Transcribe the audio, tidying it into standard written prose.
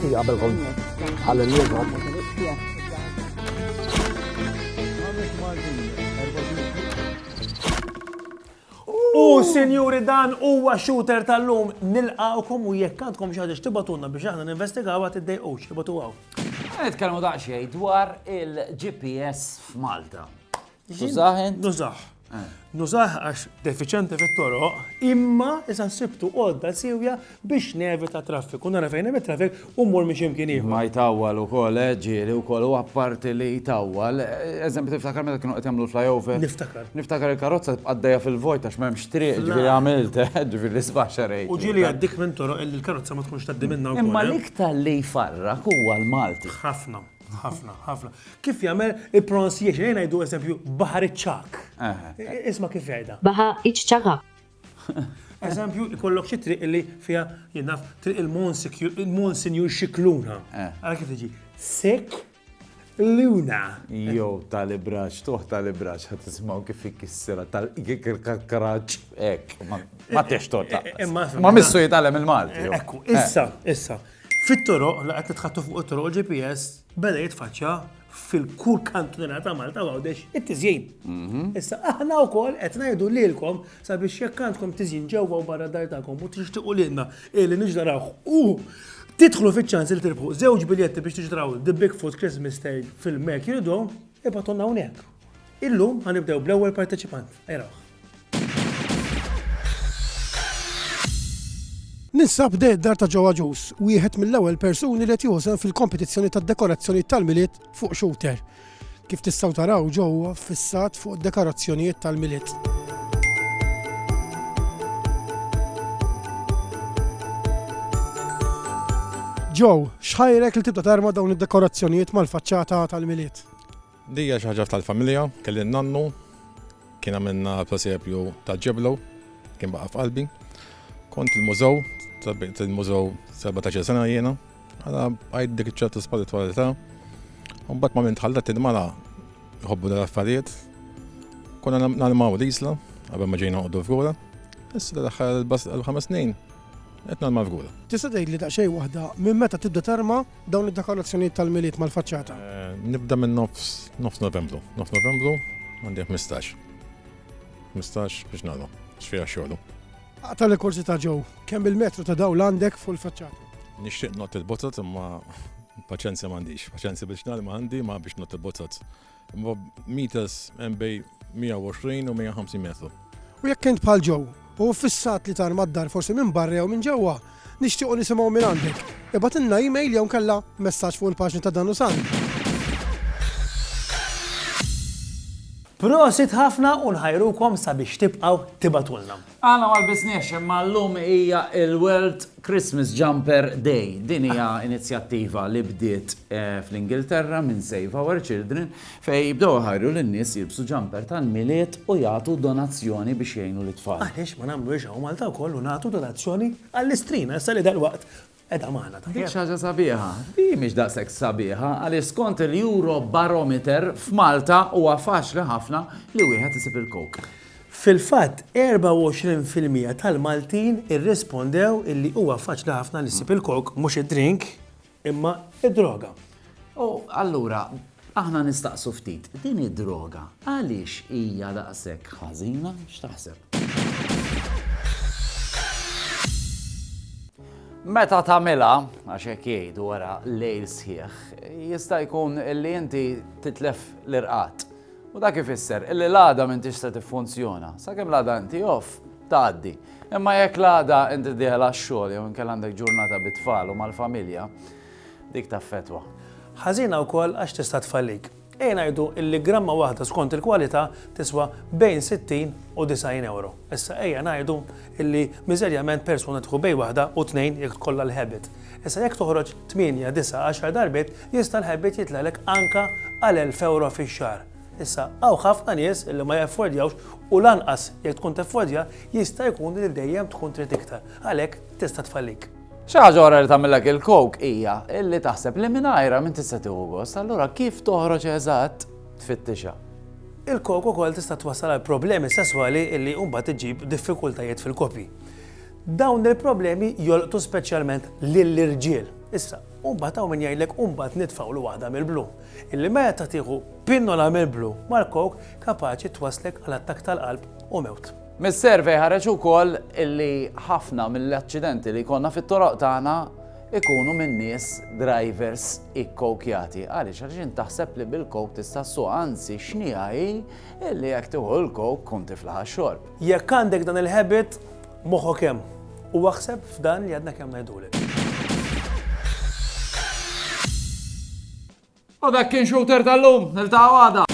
Malti qabelkom ħalli U sinjuri dan huwa shooter tal-lum nilqawkom u jekk għandkom xi ħaġa x'tibatulna biex aħna ninvestigawha tiddejqux tibatu għaw. Nitkellmu daqsxejn dwar il-GPS f'Malta. Nużaħ? Nużaħ għax defiċenti fit-toroq, imma issa nsibtu għodda sewja biex nevita traffiku. Nara fejn hemm traffic u mmur minn x'imkien ieħor. Ma jtawwal ukoll ġieli wkoll u apparti li jtawwal. Eżempju tiftakar meta kienu qed jagħmlu l-flyover? Niftakar. Niftakar il-karozza għaddejja fil-vojt għax m'hemmx triq, ġifieri għamilt, ġifieri sbaħ xarejt. U ġieli għaddik minn toroq illi l-karozza ma tkunx tgħaddi minnha wkoll. Imma l-iktar li jfarrak huwa l-Malti. ħafna. Kif jagħmel il-pronunciation, jgħin ngħidu eżempju Baħar iċ-ċak. Isma' kif jgħidha? Baħar iċ-ċaka. Eżempju, ikollok xi triq li fiha jinnaf triq il-Monsinjur Xikluna. Ara kif tiġi? Sek Luna. Jow tal-ibraċ, tuħ tal-ibraċ, ħat tismaw kif ikkissira tal-karaċ, ek, ma teċtota. Ma missu jitalem il-Malti. Ekku, issa. Fit-toroq, la qed titħattu fuq it-toroq il-GPS beda jitfaċċa fil-kull kantunera ta' Malta għawdex it-tiżjien. Issa aħna wkoll qed ngħidu lilkom sabiex jekk għandkom tiżjien ġewwa u barra dar tagħkom u tixtiequ lilna li niġraw tidħlu fiċ-ċans li tirbħu żewġ biljetti biex tiġraw The Bigfoot Christmas Tale fil-Mercury Dome ibgħatulna hawnhekk. Illum ħanibdew bl-ewwel parteċipant. Ejraw. Ninsab dar ta' ġewwa Ġus, wieħed mill-ewwel persuni li qed juża fil-kompetizzjoni tad-dekorazzjoni tal-miliet fuq shooter. Kif tistgħu taraw ġewwa fissat fuq id-dekorazzjonijiet tal-miliet. Joe, x'ħajrek li tibda tarma dawn id-dekorazzjonijiet mal-faċċata tal-miliet? Dija xi ħaġa tal-familja, kelli n-nannu, kien għamilna prosepju tal-ġeblu, kien baqa' f'qalbi. Kont il-mużew, sabiet il-mużew 17 sena jiena, għala għajd dik ċertu spiritualità. Mbagħad ma minn tħallat id-mala jħobbu dal-affarijiet. Konna nagħlmaw l-isla, qabel ma ġejna noqogħdu f'Gura. Issa daħħal il-5 snin qed nagħlma f'Gura. Tista' tgħidli daqsxejn waħda minn meta tibda tarma dawn id-dekorazzjonijiet tal-miliet mal-faċċata? Nibda minn nofs Novembru. Nofs Novembru għandi 15. 15 biex nagħlma, x'fiha xogħlu. Għata l-korsi ta' ġew, kemm il-metru ta' dawl għandek fuq il-faċċata? Nixtieq not il-bozzat imma paċenzja m'għandix. Paċenzja biex nagħlma għandi ma biex not il-bozzat. Imma meters hemm bej 120 u 150 metru. U jekk kent bħal ġew, u fissat li tarma d-dar forsi minn barra u minn ġewwa, nixtiequ nisimgħu minn għandek. Ibgħatilna email jew kellha messaġġ fuq il-paġni ta' Dan u Sandi. Prosit ħafna u nħajrukom sabiex tibqgħu tibatulna. Għana mal-bisniex, imma l-lum hija il-World Christmas Jumper Day. Din hija inizjattiva li bdiet fl-Ingilterra minn Save Our Children fej jibdew ħajru lin-nies jilbsu jumper tal-miliet u jagħtu donazzjoni biex jgħinu l-itfal. Għaliex ma nagħmluhiex hawn Malta wkoll u nagħtu donazzjoni għall-istrina issa li dalwaqt edha maħna ta' Dik xaġa sabiħa, di mhix daqshekk sabiħa, għaliex skont il-Eurobarometer f'Malta huwa faċli ħafna li wieħed isib il-kok. Fil-fatt, 24% tal-Maltin irrispondew illi huwa faċli ħafna li jsib il-kok mhux id-drink imma id-droga. U allura, aħna nistaqsu ftit, din id-droga għaliex hija daqshekk ħażina x'taħseb? Meta tagħmilha, għax hekk jgħidu wara lejl sħiħ, jista' jkun illi inti titlef l-irqat. U dak ifisser illi l-għada m'intix se tiffunzjona. Sakemm l-għada inti off, tgħaddi. Imma jekk l-għada inti dieħla x-xogħol jew inkella għandek ġurnata bit-tfal u mal-familja, dik taffettwa. Ħażina wkoll għax tista' tfallik. Ngħidu illi gramma waħda skont il-kwalità tiswa bejn 60 u 90 euro. Issa ejja ngħidu illi miżerjament persuna tieħu bejn waħda u tnejn jekk tkollha l-ħebit. Issa jekk toħroġ 8, 9, 10 darbiet jista' l-ħebit jitlalek anka għal 1000 euro fix-xahar. Issa hawn ħafna nies illi ma jaffordjawx u lanqas jekk tkun taffordja jista' jkun li dejjem tkun trid iktar. Għalhekk tista' tfallik. Xi ħaġa oħra li tagħmilek il-coke hija illi taħseb li mingħajrha min tista' tieħu gost, allura kif toħroġ eżatt tfittixha? Il-coke ukoll tista' twassal għal problemi sesswali illi mbagħad iġib diffikultajiet fil-kopji. Dawn il-problemi jolqtu speċjalment lill-irġiel. Issa, Mbagħad hawn min jgħidlek mbagħad nitfgħu waħda mill-blu. Illi meta tieħu pinnola mill-blu mal-kok kapaċi twaslek għal attakk tal-qalb u mewt. Mis-survey ħareġ ukoll illi ħafna mill-accidenti li konna fit-toroq tagħna ikunu minn nies drivers ikkokjati. Għaliex taħseb li bil-kok tista' ssuq, anzi x'nija hi illi jekk tieħu l-kok kun tiflaħ għax-xorb. Jekk għandek dan il-habit moħħok hemm u waħseb f'dan li għadna kemm ngħidulek. U dak kien xouter tal-lum, niltaqgħu għada.